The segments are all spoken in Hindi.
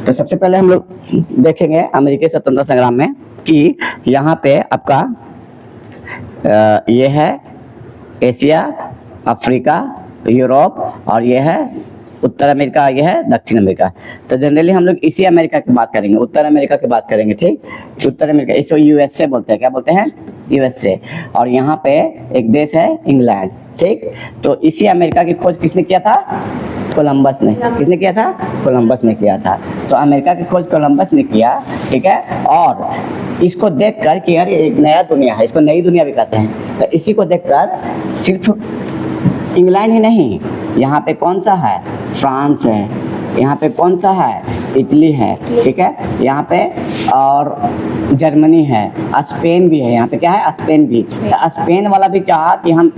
तो सबसे पहले हम लोग देखेंगे अमेरिकी स्वतंत्रता संग्राम में कि यहाँ पे आपका ये है एशिया, अफ्रीका, यूरोप और ये है उत्तर अमेरिका, ये है दक्षिण अमेरिका। तो जनरली हम लोग इसी अमेरिका की बात करेंगे, उत्तर अमेरिका की बात करेंगे, ठीक। उत्तर अमेरिका इसको यूएसए बोलते हैं, क्या बोलते हैं? यूएसए। और यहाँ पे एक देश है इंग्लैंड, ठीक। तो इसी अमेरिका की खोज किसने किया था? कोलंबस ने। किसने किया था? कोलंबस ने किया था। तो अमेरिका की खोज कोलंबस ने किया, ठीक है। और इसको देखकर कि यार एक नया दुनिया है, इसको नई दुनिया भी कहते हैं। तो इसी को देखकर सिर्फ इंग्लैंड ही नहीं, यहाँ पे कौन सा है? फ्रांस है, यहाँ पे कौन सा है? इटली है, ठीक है। यहाँ पे और जर्मनी है, स्पेन भी है, यहाँ पे क्या है? स्पेन भी। तो स्पेन वाला भी चाहा कि हम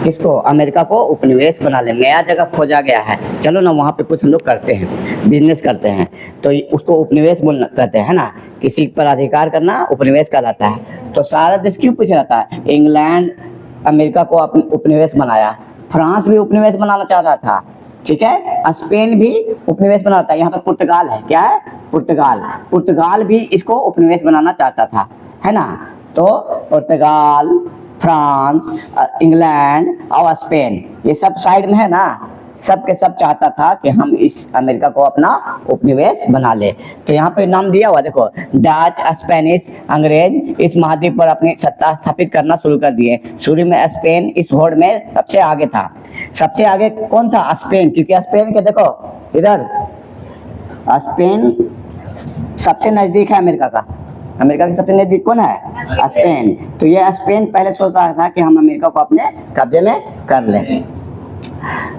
किसको? अमेरिका को उपनिवेश बना ले, नया जगह खोजा गया है, चलो ना वहाँ पे कुछ हम लोग करते हैं, बिजनेस करते हैं। तो उसको उपनिवेश बोलना कहते हैं ना, किसी पर अधिकार करना उपनिवेश कहलाता है। तो सारा देश क्यों पीछे रहता है? इंग्लैंड अमेरिका को उपनिवेश बनाया, फ्रांस भी उपनिवेश बनाना चाह रहा था, ठीक है। स्पेन भी उपनिवेश बनाता था। यहाँ पे पुर्तगाल है, क्या है? पुर्तगाल। पुर्तगाल भी इसको उपनिवेश बनाना चाहता था, है ना। तो पुर्तगाल, फ्रांस, इंग्लैंड और स्पेन, ये सब साइड में है ना, सब के सब चाहता था कि हम इस अमेरिका को अपना उपनिवेश बना ले। तो यहाँ पे नाम दिया हुआ देखो, डच, स्पेनिश, अंग्रेज इस महाद्वीप पर अपनी सत्ता स्थापित करना शुरू कर दिए। शुरू में स्पेन इस होड़ में सबसे आगे था। सबसे आगे कौन था? स्पेन, क्योंकि स्पेन के देखो इधर, स्पेन सबसे नजदीक है अमेरिका का। अमेरिका के सबसे नजदीक कौन है? स्पेन। तो ये स्पेन पहले सोच रहा था कि हम अमेरिका को अपने कब्जे में कर लें।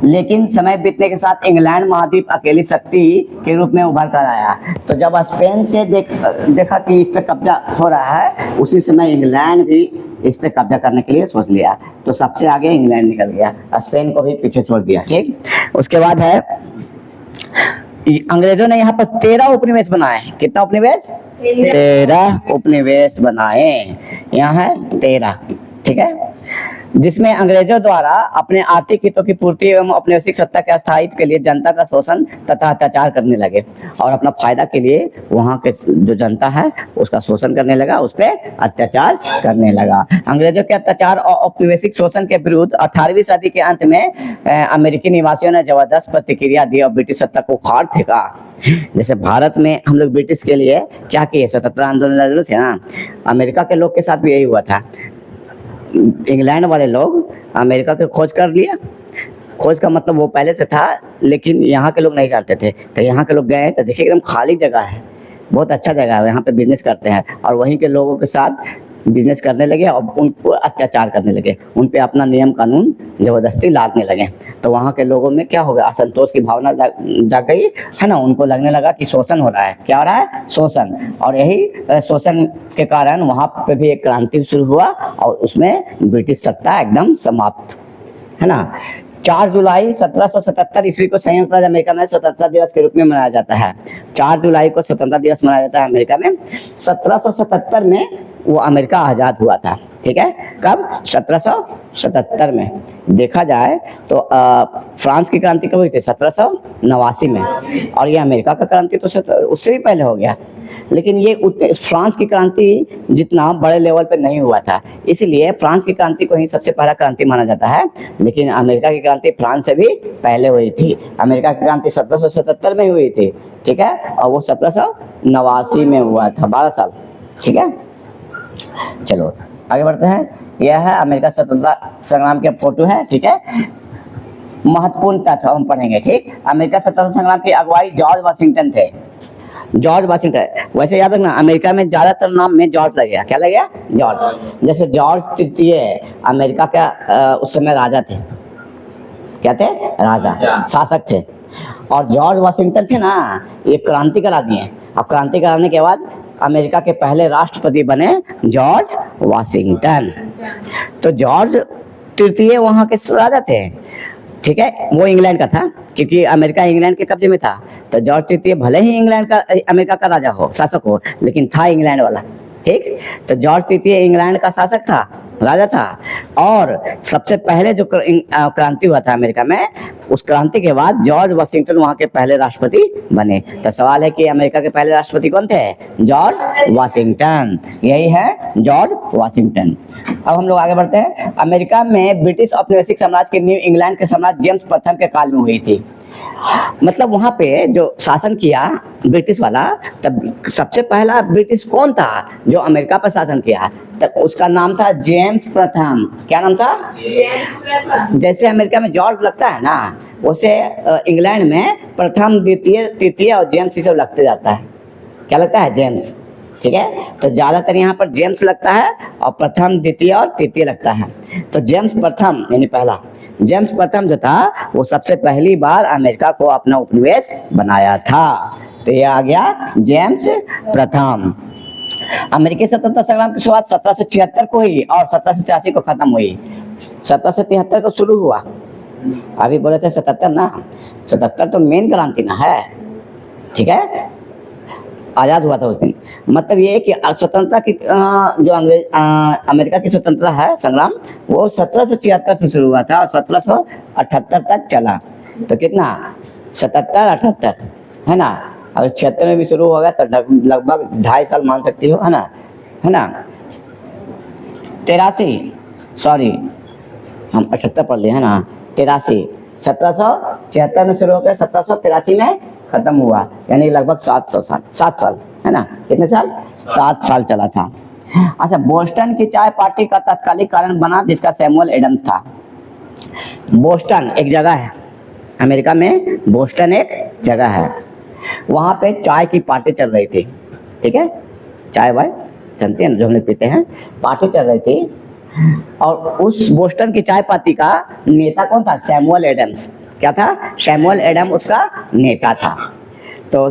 लेकिन समय बीतने के साथ इंग्लैंड महाद्वीप अकेली शक्ति के रूप में उभर कर आया। तो जब स्पेन से देखा कि इस पे कब्जा हो रहा है, उसी समय इंग्लैंड भी इस पे कब्जा करने के लिए सोच लिया। तो सबसे आगे इंग्लैंड निकल गया, स्पेन को भी पीछे छोड़ दिया, ठीक। उसके बाद है अंग्रेजों ने यहाँ पर 13 उपनिवेश बनाए। कितना उपनिवेश? 13 उपनिवेश बनाए। यहाँ है 13, ठीक है। जिसमें अंग्रेजों द्वारा अपने आर्थिक हितों की पूर्ति एवं औपनिवेशिक सत्ता के स्थायित्व के लिए जनता का शोषण तथा अत्याचार करने लगे, और अपना फायदा के लिए वहाँ के जो जनता है उसका शोषण करने लगा, उस पर अत्याचार करने लगा। अंग्रेजों के अत्याचार और औपनिवेशिक शोषण के विरुद्ध 18वीं सदी के अंत में अमेरिकी निवासियों ने जबरदस्त प्रतिक्रिया दी और ब्रिटिश सत्ता को उखाड़ फेंका। जैसे भारत में हम लोग ब्रिटिश के लिए क्या किए? स्वतंत्रता आंदोलन लड़ रहे थे ना। अमेरिका के लोग के साथ भी यही हुआ था। इंग्लैंड वाले लोग अमेरिका की खोज कर लिया। खोज का मतलब वो पहले से था, लेकिन यहाँ के लोग नहीं जानते थे। तो यहाँ के लोग गए तो देखिए एकदम खाली जगह है, बहुत अच्छा जगह है, यहाँ पे बिजनेस करते हैं। और वहीं के लोगों के साथ बिजनेस करने लगे और उनको अत्याचार करने लगे, उन पे अपना नियम कानून ज़बरदस्ती लादने लगे। तो वहाँ के लोगों में क्या हो गया? असंतोष की भावना जाग गई, है ना। उनको लगने लगा कि शोषण हो रहा है। क्या हो रहा है? शोषण। और यही शोषण के कारण वहाँ पे भी एक क्रांति शुरू हुआ और उसमें ब्रिटिश सत्ता एकदम समाप्त, है ना। 4 जुलाई 1777 ईस्वी को संयुक्त राज्य अमेरिका में स्वतंत्रता दिवस के रूप में मनाया जाता है। 4 जुलाई को स्वतंत्रता दिवस मनाया जाता है अमेरिका में। 1777 में वो अमेरिका आज़ाद हुआ था, ठीक है। कब? 1777 में। देखा जाए तो फ्रांस की क्रांति कब हुई थी? 1789 में। और ये अमेरिका का क्रांति तो उससे भी पहले हो गया। लेकिन ये फ्रांस की क्रांति जितना बड़े लेवल पे नहीं हुआ था, इसलिए फ्रांस की क्रांति को ही सबसे पहला क्रांति माना जाता है। लेकिन अमेरिका की क्रांति फ्रांस से भी पहले हुई थी। अमेरिका की क्रांति 1777 में हुई थी, ठीक है। और वो 1789 में हुआ था, 12 साल, ठीक है। चलो आगे बढ़ते हैं। यह है अमेरिका स्वतंत्रता संग्राम के फोटो है, ठीक है। महत्वपूर्ण तथ्य हम पढ़ेंगे, ठीक। अमेरिका स्वतंत्रता संग्राम की अगुवाई जॉर्ज वाशिंगटन थे। George Washington. वैसे याद रखना, अमेरिका में ज्यादातर नाम में जॉर्ज लगेगा। क्या लगेगा? जॉर्ज। जैसे जॉर्ज तृतीय अमेरिका का उस समय राजा थे। क्या थे? राजा, शासक थे। और जॉर्ज वाशिंगटन थे ना, ये क्रांति करा दिए। और क्रांति कराने के बाद अमेरिका के पहले राष्ट्रपति बने जॉर्ज वाशिंगटन। तो जॉर्ज तृतीय वहाँ के राजा थे, ठीक है। वो इंग्लैंड का था, क्योंकि अमेरिका इंग्लैंड के कब्जे में था। तो जॉर्ज तृतीय भले ही इंग्लैंड का अमेरिका का राजा हो, शासक हो, लेकिन था इंग्लैंड वाला, ठीक। तो जॉर्ज तृतीय इंग्लैंड का शासक था राजा था। और सबसे पहले जो क्रांति हुआ था अमेरिका में, उस क्रांति के बाद जॉर्ज वाशिंगटन वहाँ के पहले राष्ट्रपति बने। तो सवाल है कि अमेरिका के पहले राष्ट्रपति कौन थे? George Washington. यही है जॉर्ज वाशिंगटन। अब हम लोग आगे बढ़ते हैं। अमेरिका में ब्रिटिश औपनिवेशिक साम्राज्य के न्यू इंग्लैंड के सम्राट जेम्स प्रथम के काल में हुई थी। मतलब वहां पे जो शासन किया ब्रिटिश वाला, तब सबसे पहला ब्रिटिश कौन था जो अमेरिका पर शासन किया? तब उसका नाम था जेम्स प्रथम। क्या नाम था? जैसे अमेरिका में जॉर्ज लगता है ना, वैसे इंग्लैंड में प्रथम, द्वितीय, तृतीय और जेम्स ये सब लगते जाता है। क्या लगता है? जेम्स। ठीक है, तो ज्यादातर यहाँ पर जेम्स लगता है और प्रथम, द्वितीय और तृतीय लगता है। तो जेम्स प्रथम यानी पहला, जेम्स प्रथम जो था वो सबसे पहली बार अमेरिका को अपना उपनिवेश बनाया था। तो ये आ गया जेम्स प्रथम। अमेरिकी स्वतंत्रता संग्राम की शुरुआत 1776 को हुई और 1783 को खत्म हुई। 1773 को शुरू हुआ, अभी बोले थे 77 ना, 77 तो मेन क्रांति ना है। ठीक है, आज़ाद हुआ था उस दिन। मतलब ये कि स्वतंत्रता की जो अमेरिका की स्वतंत्रता है संग्राम, वो 1776 से शुरू हुआ था और 1778 तक चला। तो कितना? 77, 78 है ना। अगर 76 में भी शुरू हो गया तो लगभग 2.5 साल मान सकती हो, है ना, है ना। 83, सॉरी हम 78 पढ़ लिए है ना, 83, 1776 में शुरू हो गया, 1783 में खत्म हुआ, यानी लगभग 700 साल, 7 साल है ना। कितने साल? 7 साल चला था। अच्छा, बोस्टन की चाय पार्टी का तत्कालिक कारण बना जिसका सैमुअल एडम्स था। बोस्टन एक जगह है अमेरिका में, बोस्टन एक जगह है, वहाँ पे चाय की पार्टी चल रही थी। ठीक है, चाय वाय जानते हैं जो हम लोग पीते हैं, पार्टी चल रही थी। और उस बोस्टन की चाय पार्टी का नेता कौन था? Samuel Adams. क्या था? सैमुअल एडम उसका नेता था। तो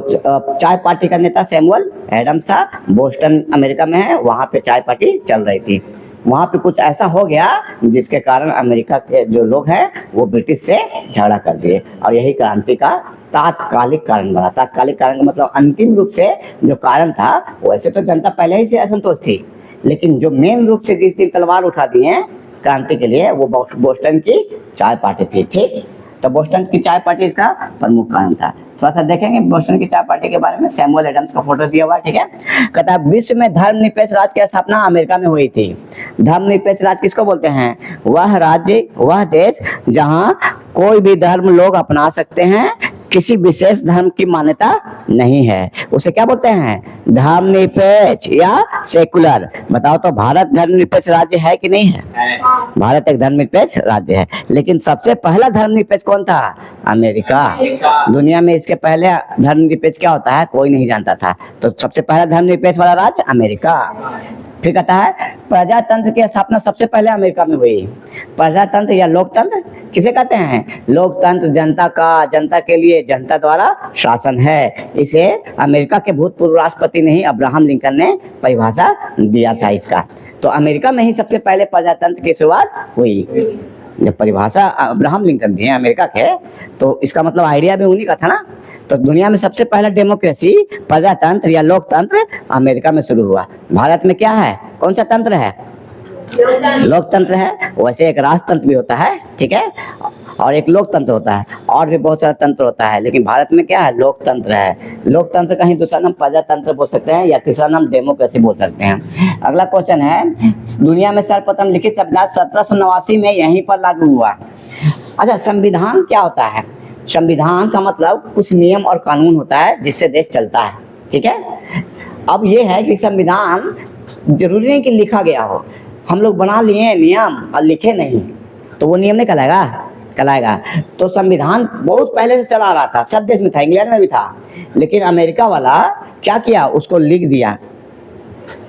चाय पार्टी का नेता सैमुअल एडम्स था। बोस्टन अमेरिका में है, वहाँ पे चाय पार्टी चल रही थी। वहाँ पे कुछ ऐसा हो गया जिसके कारण अमेरिका के जो लोग हैं वो ब्रिटिश से झगड़ा कर दिए, और यही क्रांति का तात्कालिक कारण बना। तात्कालिक कारण का मतलब अंतिम रूप से जो कारण था, वैसे तो जनता पहले ही से असंतोष थी, लेकिन जो मेन रूप से जिस दिन तलवार उठा दिए क्रांति के लिए, वो बोस्टन की चाय पार्टी थी। ठीक, तो बोस्टन की चाय पार्टी इसका प्रमुख कारण था। थोड़ा सा देखेंगे बोस्टन की चाय पार्टी के बारे में। सैमुअल एडम्स का फोटो दिया हुआ है। ठीक है, कहता है विश्व में धर्मनिरपेक्ष राज्य की स्थापना अमेरिका में हुई थी। धर्मनिरपेक्ष राज्य किसको बोलते हैं? वह राज्य, वह देश जहां कोई भी धर्म लोग अपना सकते हैं, किसी विशेष धर्म की मान्यता नहीं है, उसे क्या बोलते हैं? धर्मनिरपेक्ष या सेकुलर। बताओ तो भारत धर्मनिरपेक्ष राज्य है कि नहीं है? भारत एक धर्मनिरपेक्ष राज्य है, लेकिन सबसे पहला धर्मनिरपेक्ष कौन था? अमेरिका। दुनिया में इसके पहले धर्मनिरपेक्ष क्या होता है कोई नहीं जानता था, तो सबसे पहला धर्मनिरपेक्ष वाला राज्य अमेरिका। फिर कहता है प्रजातंत्र की स्थापना सबसे पहले अमेरिका में हुई। प्रजातंत्र या लोकतंत्र किसे कहते हैं? लोकतंत्र जनता का, जनता के लिए, जनता द्वारा शासन है। इसे अमेरिका के भूतपूर्व राष्ट्रपति ने ही, अब्राहम लिंकन ने परिभाषा दिया था इसका। तो अमेरिका में ही सबसे पहले प्रजातंत्र की शुरुआत हुई। जब परिभाषा अब्राहम लिंकन दिए अमेरिका के, तो इसका मतलब आइडिया भी उन्हीं का था ना। तो दुनिया में सबसे पहला डेमोक्रेसी, प्रजातंत्र या लोकतंत्र अमेरिका में शुरू हुआ। भारत में क्या है? कौन सा तंत्र है? लोकतंत्र है। वैसे एक राजतंत्र भी होता है, ठीक है, और एक लोकतंत्र होता है, और भी बहुत सारा तंत्र होता है, लेकिन भारत में क्या है? लोकतंत्र है। लोकतंत्र का ही दूसरा नाम प्रजातंत्र बोल सकते हैं, या तीसरा नाम डेमोक्रेसी बोल सकते हैं। अगला क्वेश्चन है, दुनिया में सर्वप्रथम लिखित संविधान 1789 में यहीं पर लागू हुआ। अच्छा, संविधान क्या होता है? संविधान का मतलब कुछ नियम और कानून होता है जिससे देश चलता है। ठीक है, अब ये है कि संविधान जरूरी नहीं कि लिखा गया हो, हम लोग बना लिए नियम और लिखे नहीं, तो वो नियम नहीं कहलाएगा। तो संविधान बहुत पहले से चला रहा था, सब देश में था, इंग्लैंड में भी था, लेकिन अमेरिका वाला क्या किया? उसको लिख दिया।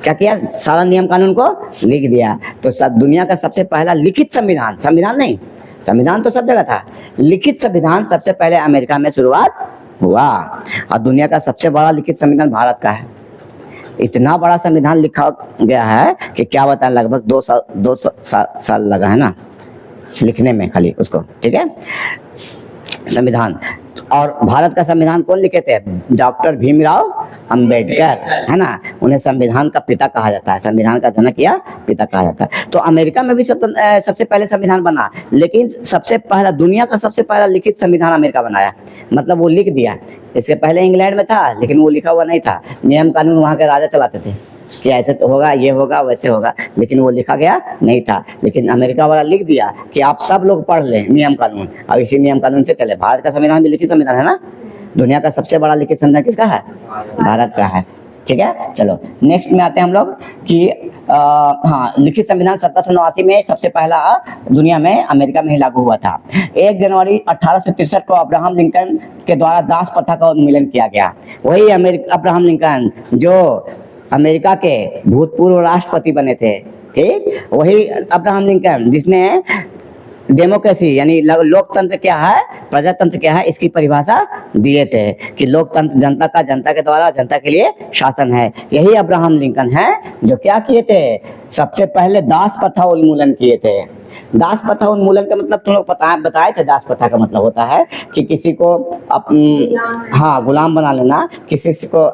क्या किया? सारा नियम कानून को लिख दिया। तो सब दुनिया का सबसे पहला लिखित संविधान, संविधान नहीं, संविधान तो सब जगह था, लिखित संविधान सबसे पहले अमेरिका में शुरुआत हुआ। और दुनिया का सबसे बड़ा लिखित संविधान भारत का है। इतना बड़ा संविधान लिखा गया है कि क्या बताएं, लगभग 200 साल लगा है ना लिखने में खाली उसको। ठीक है, संविधान। और भारत का संविधान कौन लिखे थे? डॉक्टर भीमराव अंबेडकर, है ना। उन्हें संविधान का पिता कहा जाता है, संविधान का जनक या पिता कहा जाता है। तो अमेरिका में भी सबसे पहले संविधान बना, लेकिन सबसे पहला, दुनिया का सबसे पहला लिखित संविधान अमेरिका बनाया, मतलब वो लिख दिया। इसके पहले इंग्लैंड में था, लेकिन वो लिखा हुआ नहीं था। नियम कानून वहाँ के राजा चलाते थे कि ऐसे तो होगा, ये होगा, वैसे होगा, लेकिन वो लिखा गया नहीं था। लेकिन अमेरिका वाला लिख दिया कि आप सब लोग पढ़ लें नियम कानून, और इसी नियम कानून से चले। भारत का संविधान भी लिखित संविधान है ना। दुनिया का सबसे बड़ा लिखित संविधान किसका है? भारत का है। ठीक है, चलो नेक्स्ट में आते हैं हम लोग कि हाँ, लिखित संविधान 1789 में सबसे पहला दुनिया में अमेरिका में ही लागू हुआ था। 1 जनवरी 1863 को अब्राहम लिंकन के द्वारा दास प्रथा का उन्मूलन किया गया। वही अब्राहम लिंकन जो अमेरिका के भूतपूर्व राष्ट्रपति बने थे, ठीक, वही अब्राहम लिंकन जिसने डेमोक्रेसी यानी लोकतंत्र क्या है, प्रजातंत्र क्या है, इसकी परिभाषा दिए थे कि लोकतंत्र जनता का, जनता के द्वारा, जनता के लिए शासन है। यही अब्राहम लिंकन है जो क्या किए थे? सबसे पहले दास प्रथा उन्मूलन किए थे। दास प्रथा उन्मूलन का मतलब तुम लोग बताए थे। दास प्रथा का मतलब होता है कि किसी को हाँ, गुलाम बना लेना, किसी को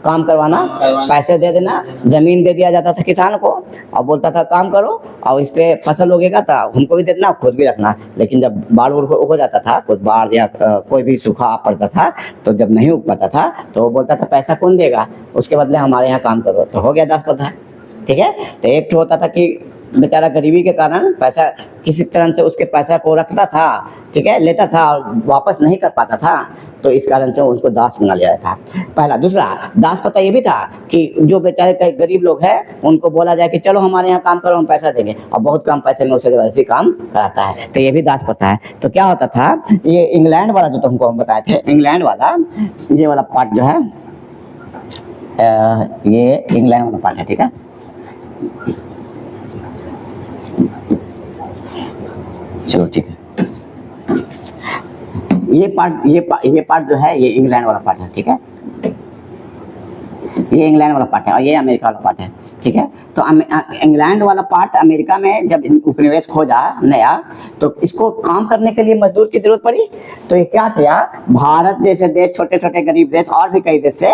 काम करवाना, पैसे दे देना। जमीन दे दिया जाता था किसान को और बोलता था काम करो और इस पे फसल उगेगा तो हमको भी दे देना, खुद भी रखना। लेकिन जब बाढ़ हो जाता था, कुछ बाढ़ या कोई भी सूखा पड़ता था, तो जब नहीं उग पाता था तो वो बोलता था पैसा कौन देगा, उसके बदले हमारे यहाँ काम करो। तो हो गया दास प्रथा। ठीक है, तो एक होता था कि बेचारा गरीबी के कारण पैसा किसी तरह से उसके पैसा को रखता था, ठीक है, लेता था और वापस नहीं कर पाता था, तो इस कारण से उनको दास बना लिया था पहला। दूसरा दास प्रथा ये भी था कि जो बेचारे कई गरीब लोग हैं उनको बोला जाए कि चलो हमारे यहाँ काम करो, हम पैसा देंगे, और बहुत कम पैसे में उसे वैसे काम कराता है, तो ये भी दास प्रथा है। तो क्या होता था, ये इंग्लैंड वाला जो तुमको हम बताए थे, इंग्लैंड वाला ये वाला पार्ट जो है, ये इंग्लैंड वाला पार्ट है, ठीक है। चलो ठीक है, ये पार्ट जो है ये इंग्लैंड वाला पार्ट है, ठीक है। ये इंग्लैंड वाला पार्ट है और ये अमेरिका वाला पार्ट है, ठीक है। तो इंग्लैंड वाला पार्ट अमेरिका में जब उपनिवेश खोजा नया, तो इसको काम करने के लिए मजदूर की जरूरत पड़ी। तो ये क्या किया, भारत जैसे देश, छोटे छोटे गरीब देश और भी कई देश से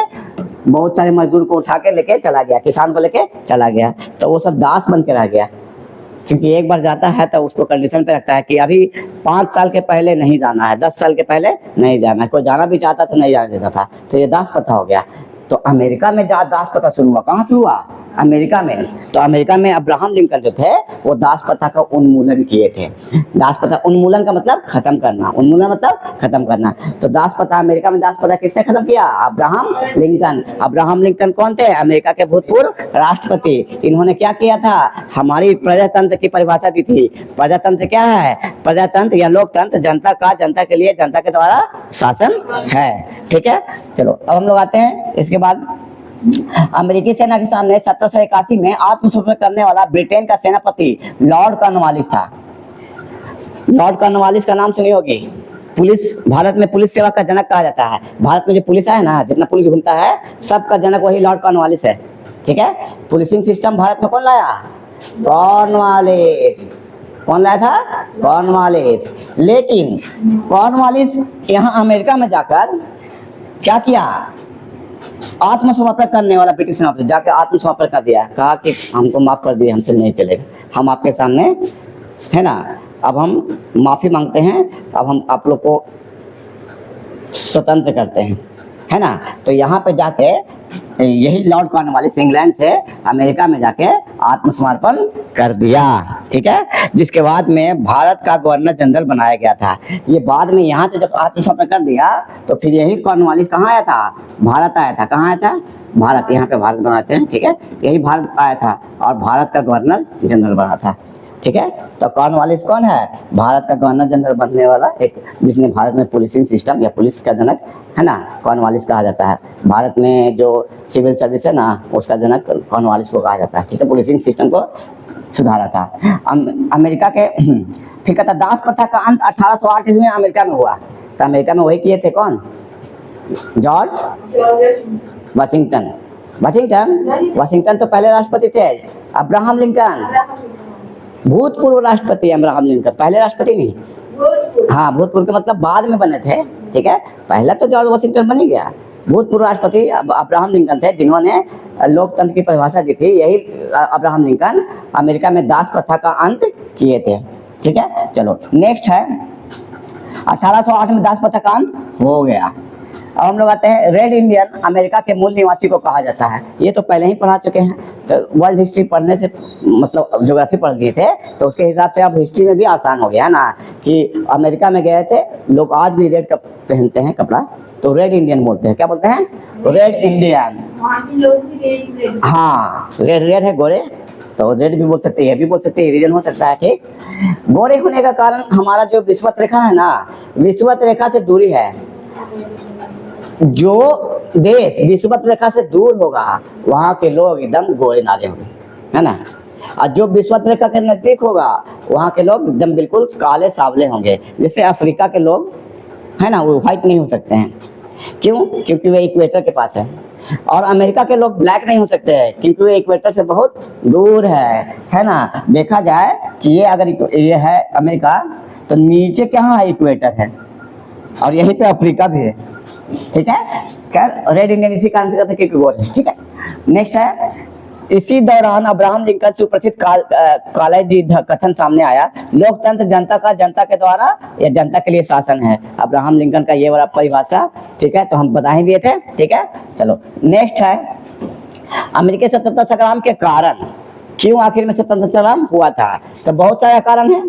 बहुत सारे मजदूर को उठा के लेके चला गया, किसान को लेके चला गया। तो वो सब दास बन के रह गया, क्योंकि एक बार जाता है तो उसको कंडीशन पे रखता है कि अभी 5 साल के पहले नहीं जाना है, 10 साल के पहले नहीं जाना है। कोई जाना भी चाहता तो नहीं जाने देता था। तो ये दास प्रथा हो गया। तो अमेरिका में जहाँ दास प्रथा शुरू हुआ, कहाँ शुरू हुआ? अमेरिका में। तो अमेरिका में अब्राहम लिंकन जो थे वो दास प्रथा का उन्मूलन किए थे। दास प्रथा, उन्मूलन का मतलब खत्म करना, उन्मूलन मतलब खत्म करना। तो दास प्रथा, अमेरिका में दास प्रथा किसने खत्म किया? Abraham Lincoln. अब्राहम लिंकन कौन थे? अमेरिका के भूतपूर्व राष्ट्रपति। इन्होंने क्या किया था? हमारी प्रजातंत्र की परिभाषा दी थी। प्रजातंत्र क्या है? प्रजातंत्र या लोकतंत्र जनता का, जनता के लिए, जनता के द्वारा शासन है, ठीक है। चलो अब हम लोग आते हैं इसके बाद अमेरिकी सेना के सामने 1781 में आत्मसमर्पण करने वाला ब्रिटेन का सेनापति लॉर्ड कॉर्नवालिस था। लॉर्ड कॉर्नवालिस का नाम सुनी होगी। पुलिस, भारत में पुलिस सेवा का जनक कहा जाता है। भारत में जो पुलिस है ना, जितना पुलिस घूमता है, सबका जनक वही लॉर्ड कॉर्नवालिस है, ठीक है। पुलिसिंग सिस्टम भारत में कौन लाया? कॉर्नवालिस। कौन लाया था? कॉर्नवालिस। लेकिन कॉर्नवालिस यहाँ अमेरिका में जाकर क्या किया? आत्मसमर्पण करने वाला ब्रिटिश सेनापति जाके आत्मसमर्पण कर दिया, कहा कि हमको माफ कर दिए, हमसे नहीं चलेगा, हम आपके सामने है ना, अब हम माफी मांगते हैं, अब हम आप लोग को स्वतंत्र करते हैं, है ना। तो यहाँ पे जाके यही लॉर्ड कॉर्नवालिस इंग्लैंड से अमेरिका में जाके आत्मसमर्पण कर दिया, ठीक है। जिसके बाद में भारत का गवर्नर जनरल बनाया गया था। ये बाद में यहाँ से जब आत्मसमर्पण कर दिया तो फिर यही कॉर्नवालिस कहाँ आया था? भारत आया था। कहाँ आया था? भारत। यहाँ पे भारत बनाते हैं, ठीक है। यही भारत आया था और भारत का गवर्नर जनरल बना था, ठीक है। तो कॉर्नवालिस कौन है? भारत का गवर्नर जनरल बनने वाला एक, जिसने भारत में पुलिसिंग सिस्टम या पुलिस का जनक है ना, कॉर्नवालिस कहा जाता है। भारत में जो सिविल सर्विस है ना, उसका जनक कॉर्नवालिस को कहा जाता है, ठीक है। पुलिसिंग सिस्टम को सुधारा था। अमेरिका के फिर कहता दास प्रथा का अंत 1808 ईस्वी में अमेरिका में हुआ। तो अमेरिका में वही किए थे कौन? George Washington. वाशिंगटन तो पहले राष्ट्रपति थे। अब्राहम लिंकन भूतपूर्व राष्ट्रपति, अब्राहम लिंकन पहले राष्ट्रपति नहीं, हाँ, भूतपूर्व के मतलब बाद में बने थे, ठीक है। पहला तो जॉर्ज वाशिंगटन बन ही गया। भूतपूर्व राष्ट्रपति अब्राहम लिंकन थे, जिन्होंने लोकतंत्र की परिभाषा दी थी। यही अब्राहम लिंकन अमेरिका में दास प्रथा का अंत किए थे, ठीक है। चलो नेक्स्ट है 1808 में दास प्रथा का अंत हो गया। अब हम लोग आते हैं रेड इंडियन अमेरिका के मूल निवासी को कहा जाता है। ये तो पहले ही पढ़ा चुके हैं, तो वर्ल्ड हिस्ट्री पढ़ने से मतलब ज्योग्राफी पढ़ लिए थे, तो उसके हिसाब से अब हिस्ट्री में भी आसान हो गया ना कि अमेरिका में गए थे लोग, आज भी रेड पहनते हैं कपड़ा, तो रेड इंडियन बोलते हैं। क्या बोलते हैं? Red Indian. हाँ, रेड रेड है गोरे, तो रेड भी बोल सकते हैं, ये भी बोल सकते हैं, रीजन हो सकता है, ठीक। गोरे होने का कारण हमारा जो विषुवत रेखा है ना, विषुवत रेखा से दूरी है। जो देश विषुवत रेखा से दूर होगा वहाँ के लोग एकदम गोरे नाले होंगे, है ना। और जो विषुवत रेखा के नजदीक होगा वहाँ के लोग एकदम बिल्कुल काले सावले होंगे। जैसे अफ्रीका के लोग है ना, वो व्हाइट नहीं हो सकते हैं। क्यों? क्योंकि वे इक्वेटर के पास है। और अमेरिका के लोग ब्लैक नहीं हो सकते हैं क्योंकि वे इक्वेटर से बहुत दूर है ना। देखा जाए कि ये अगर ये है अमेरिका, तो नीचे क्या है? इक्वेटर है, और यहीं पे अफ्रीका भी है, ठीक है। खैर रेड इंडियन इसी कारण से कहते हैं कि गोरे है, ठीक है। नेक्स्ट है, इसी दौरान अब्राहम लिंकन सुप्रसिद्ध कॉलेजी कथन सामने आया, लोकतंत्र जनता का, जनता के द्वारा या जनता के लिए शासन है। अब्राहम लिंकन का ये बड़ा परिभाषा, ठीक है, तो हम बता ही दिए थे, ठीक है। चलो नेक्स्ट है, अमेरिकी स्वतंत्रता संग्राम के कारण, क्यों आखिर में स्वतंत्रता संग्राम हुआ था? तो बहुत सारे कारण हैं।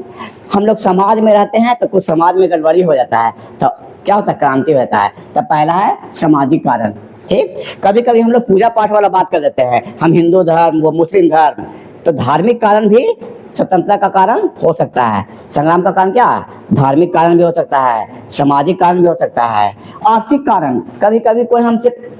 हम लोग समाज में रहते हैं तो कुछ समाज में गड़बड़ी हो जाता है, तो क्या होता है? क्रांति होता है। तो पहला है सामाजिक कारण, ठीक। कभी कभी हम लोग पूजा पाठ वाला बात कर देते हैं, हम हिंदू धर्म, वो मुस्लिम धर्म, तो धार्मिक कारण भी स्वतंत्रता का कारण हो सकता है। संग्राम का कारण क्या? धार्मिक कारण भी हो सकता है, सामाजिक कारण भी हो सकता है, आर्थिक कारण। कभी कभी कोई हमसे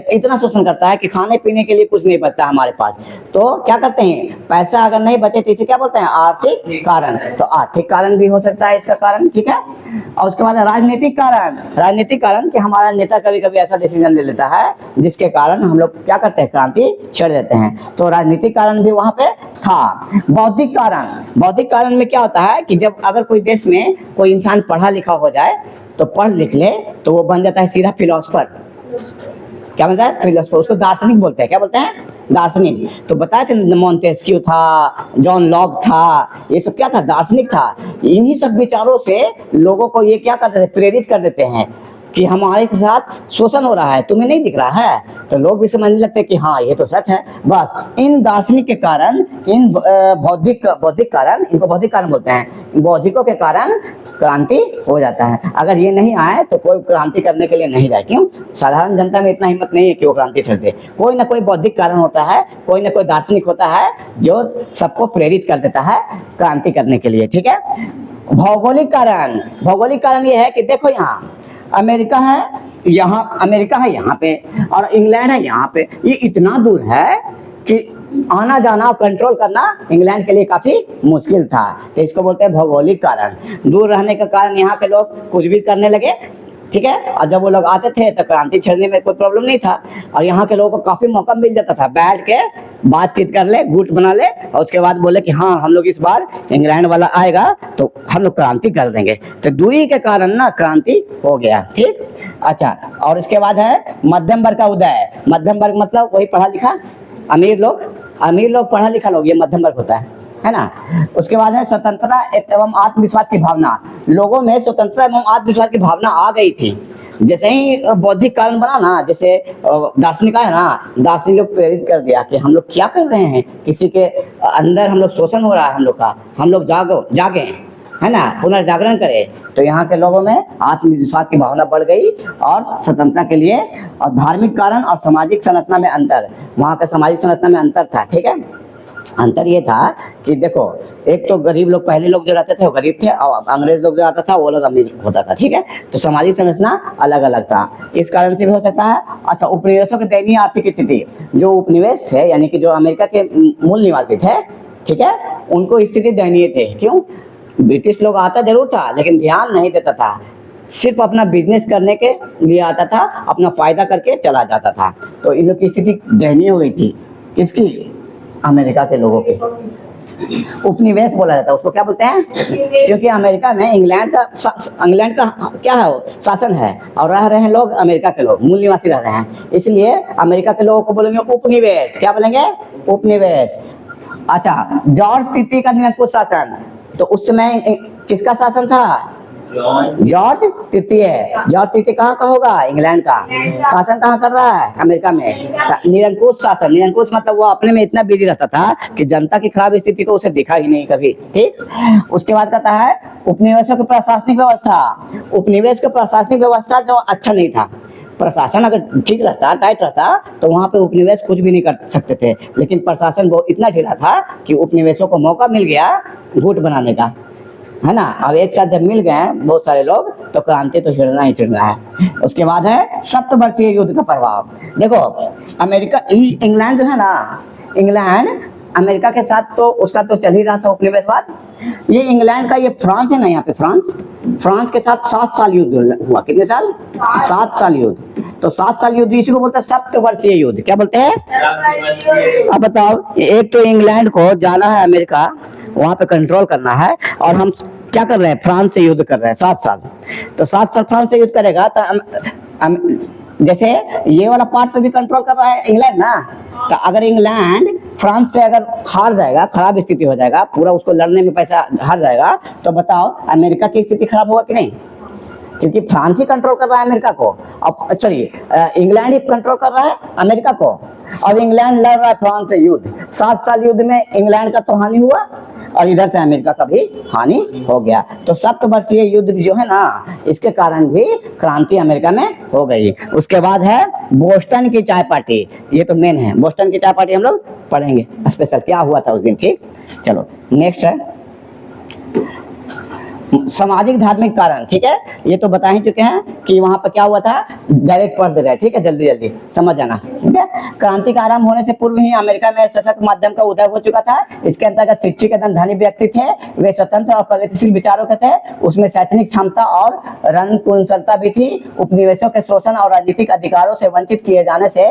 इतना शोषण करता है कि खाने पीने के लिए कुछ नहीं बचता हमारे पास, तो क्या करते हैं? पैसा अगर नहीं बचे तो इसे क्या बोलते हैं? आर्थिक कारण। तो आर्थिक कारण भी हो सकता है इसका कारण, ठीक है। और उसके बाद राजनीतिक कारण। राजनीतिक कारण कि हमारा नेता कभी कभी ऐसा डिसीजन ले लेता है जिसके कारण हम लोग क्या करते हैं? क्रांति छेड़ देते हैं, तो राजनीतिक कारण भी वहां पे था। बौद्धिक कारण। बौद्धिक कारण में क्या होता है कि जब अगर कोई देश में कोई इंसान पढ़ा लिखा हो जाए, तो पढ़ लिख ले तो वो बन जाता है सीधा फिलोसफर। क्या बनता है? फिलोसफर। उसको दार्शनिक बोलते हैं। क्या बोलते हैं? दार्शनिक। तो बताए थे मोंटेस्क्यू था, जॉन लॉक था, ये सब क्या था? दार्शनिक था। इन्हीं सब विचारों से लोगों को ये क्या करते थे? प्रेरित कर देते हैं कि हमारे साथ शोषण हो रहा है, तुम्हें नहीं दिख रहा है, तो लोग भी समझने लगते हैं कि हाँ ये तो सच है। बस इन दार्शनिक के कारण, इन बौद्धिक कारण, इनको बौद्धिक कारण बोलते हैं, बौद्धिकों के कारण क्रांति हो जाता है। अगर ये नहीं आए तो कोई क्रांति करने के लिए नहीं जाए। क्यों? साधारण जनता में इतना हिम्मत नहीं है कि वो क्रांति छेड़ दे। कोई ना कोई बौद्धिक कारण होता है, कोई ना कोई दार्शनिक होता है जो सबको प्रेरित कर देता है क्रांति करने के लिए, ठीक है। भौगोलिक कारण। भौगोलिक कारण ये है कि देखो यहाँ अमेरिका है, यहाँ अमेरिका है यहाँ पे, और इंग्लैंड है यहाँ पे। ये इतना दूर है कि आना जाना कंट्रोल करना इंग्लैंड के लिए काफी मुश्किल था, तो इसको बोलते हैं भौगोलिक कारण। दूर रहने के कारण यहाँ के लोग कुछ भी करने लगे, ठीक है। और जब वो लोग आते थे तो क्रांति छेड़ने में कोई प्रॉब्लम नहीं था, और यहाँ के लोगों को काफी मौका मिल जाता था, बैठ के बातचीत कर ले, गुट बना ले, और उसके बाद बोले कि हाँ हम लोग इस बार इंग्लैंड वाला आएगा तो हम लोग क्रांति कर देंगे। तो दूरी के कारण ना क्रांति हो गया, ठीक। अच्छा, और उसके बाद है मध्यम वर्ग का उदय। मध्यम वर्ग मतलब वही पढ़ा लिखा, अमीर लोग पढ़ा लिखा लोग, ये मध्यम वर्ग होता है ना। उसके बाद है स्वतंत्रता एवं आत्मविश्वास की भावना। लोगों में स्वतंत्रता एवं आत्मविश्वास की भावना आ गई थी। जैसे ही बौद्धिक कारण बना ना, जैसे दार्शनिक आया ना, दार्शनिक लोग प्रेरित कर दिया कि हम लोग क्या कर रहे हैं, किसी के अंदर हम लोग शोषण हो रहा है हम लोग का, हम लोग जागे, है ना, पुनर्जागरण करें। तो यहाँ के लोगों में आत्मविश्वास की भावना बढ़ गई, और स्वतंत्रता के लिए। और धार्मिक कारण और सामाजिक संरचना में अंतर। वहाँ का सामाजिक संरचना में अंतर था, ठीक है। अंतर ये था कि देखो, एक तो गरीब लोग, पहले लोग जो रहते थे वो गरीब थे, और अंग्रेज लोग जो आता था वो लोग अमीर होता था, ठीक है। तो सामाजिक संरचना अलग अलग था, इस कारण से भी हो सकता है। अच्छा, उपनिवेशों की दयनीय आर्थिक स्थिति। जो उपनिवेश थे यानी कि जो अमेरिका के मूल निवासी थे, ठीक है, उनको स्थिति दयनीय थे। क्यों? ब्रिटिश लोग आता जरूर था लेकिन ध्यान नहीं देता था, सिर्फ अपना बिजनेस करने के लिए आता था, अपना फायदा करके चला जाता था। तो इन लोग की स्थिति दयनीय हो गई थी। किसकी? अमेरिका के लोगों की। उपनिवेश बोला जाता है उसको, क्या बोलते हैं? क्योंकि अमेरिका में इंग्लैंड का क्या है, वो शासन है, और रह रहे हैं लोग अमेरिका के लोग, मूल निवासी रह रहे हैं, इसलिए अमेरिका के लोगों को बोलेंगे उपनिवेश। क्या बोलेंगे? उपनिवेश। अच्छा, जॉर्ज तृतीय का निरंकुश शासन, तो उस समय किसका शासन था? जॉर्ज तृतीय। जॉर्ज तृतीय कहाँ का होगा? इंग्लैंड का। शासन कहाँ कर रहा है? अमेरिका में। निरंकुश शासन, निरंकुश मतलब वो अपने में इतना बिजी रहता था कि जनता की खराब स्थिति को उसे दिखा ही नहीं कभी। ठीक, उसके बाद कहता है उपनिवेशों की प्रशासनिक व्यवस्था। उपनिवेश की प्रशासनिक व्यवस्था जो अच्छा नहीं था, प्रशासन अगर ठीक रहता, टाइट रहता, तो वहाँ पे उपनिवेश कुछ भी नहीं कर सकते थे, लेकिन प्रशासन वो इतना ढीला था कि उपनिवेशों को मौका मिल गया गुट बनाने का, है ना। अब एक साथ जब मिल गए बहुत सारे लोग, तो क्रांति तो छिड़ना ही छिड़ना है। उसके बाद है सप्तवर्षीय युद्ध का प्रभाव। देखो अमेरिका, इंग्लैंड जो है ना, इंग्लैंड अमेरिका के साथ तो उसका तो चल ही रहा था उपनिवेशवाद। ये इंग्लैंड का, ये फ्रांस है ना, यहाँ पे फ्रांस के साथ 7 साल युद्ध हुआ। कितने साल? 7 साल युद्ध। तो 7 साल युद्ध इसी को बोलते हैं सप्तवर्षीय युद्ध। क्या बोलते हैं? अब बताओ, एक तो इंग्लैंड को जाना है अमेरिका, वहां पे कंट्रोल करना है, और हम क्या कर रहे हैं? फ्रांस से युद्ध कर रहे हैं 7 साल। तो 7 साल फ्रांस से युद्ध करेगा तो जैसे ये वाला पार्ट पे भी कंट्रोल कर रहा है इंग्लैंड ना, तो अगर इंग्लैंड फ्रांस से अगर हार जाएगा, खराब स्थिति हो जाएगा, पूरा उसको लड़ने में पैसा हार जाएगा, तो बताओ अमेरिका की स्थिति खराब होगा कि नहीं? क्योंकि फ्रांस ही कंट्रोल कर रहा है अमेरिका को। अब चलिए, इंग्लैंड ही कंट्रोल कर रहा है अमेरिका को। अब इंग्लैंड लड़ रहा है फ्रांस से युद्ध, 7 साल युद्ध में इंग्लैंड का तो हानि हुआ, और इधर से अमेरिका का भी हानि हो गया। तो सप्तवर्षीय युद्ध जो है ना, इसके कारण भी क्रांति अमेरिका में हो गई। उसके बाद है बोस्टन की चाय पार्टी। ये तो मेन है, बोस्टन की चाय पार्टी हम लोग पढ़ेंगे स्पेशल, क्या हुआ था उस दिन। ठीक, चलो नेक्स्ट है सामाजिक धार्मिक कारण। ठीक है, ये तो बता ही चुके हैं कि वहां पर क्या हुआ था, डायरेक्ट पढ़ दे रहे हैं। ठीक है, जल्दी जल्दी समझ जाना। ठीक है, क्रांति का आरंभ होने से पूर्व ही अमेरिका में सशक्त माध्यम का उदय हो चुका था। इसके अंतर्गत शिक्षित धनी व्यक्ति थे, वे स्वतंत्र और प्रगतिशील विचारों के थे। उसमें शैक्षणिक क्षमता और रंग कुशलता भी थी। उपनिवेशों के शोषण और राजनीतिक अधिकारों से वंचित किए जाने से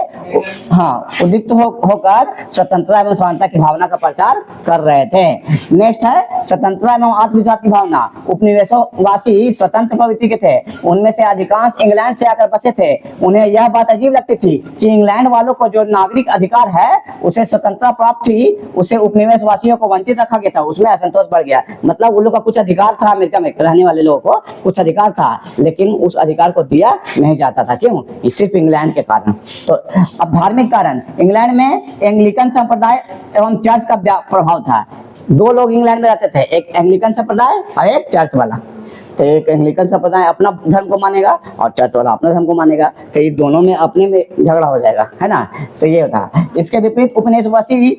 उद्युक्त होकर स्वतंत्रता एवं समानता की भावना का प्रचार कर रहे थे। नेक्स्ट है स्वतंत्रता एवं आत्मविश्वास की भावना। उपनिवेशवासी स्वतंत्र प्रवृत्ति के थे, उनमें से अधिकांश इंग्लैंड से आकर बसे थे। उन्हें यह बात अजीब लगती थी कि इंग्लैंड वालों को जो नागरिक अधिकार है, उसे स्वतंत्रता प्राप्त थी, उसे उपनिवेशवासियों को वंचित रखा गया था। उसमें असंतोष बढ़ गया। मतलब उन लोगों का कुछ अधिकार था, अमेरिका में रहने वाले लोगों को कुछ अधिकार था, लेकिन उस अधिकार को दिया नहीं जाता था। क्यों? सिर्फ इंग्लैंड के कारण। तो अब धार्मिक कारण, इंग्लैंड में एंग्लिकन संप्रदाय एवं चर्च का प्रभाव था। 2 लोग इंग्लैंड में रहते थे, एक एंग्लिकन संप्रदाय और एक चर्च वाला। तो एक एंग्लिकन संप्रदाय अपना धर्म को मानेगा और चर्च वाला अपना धर्म को मानेगा, तो ये दोनों में अपने में झगड़ा हो जाएगा, है ना। तो ये होता है। इसके विपरीत उपनिवेशवासी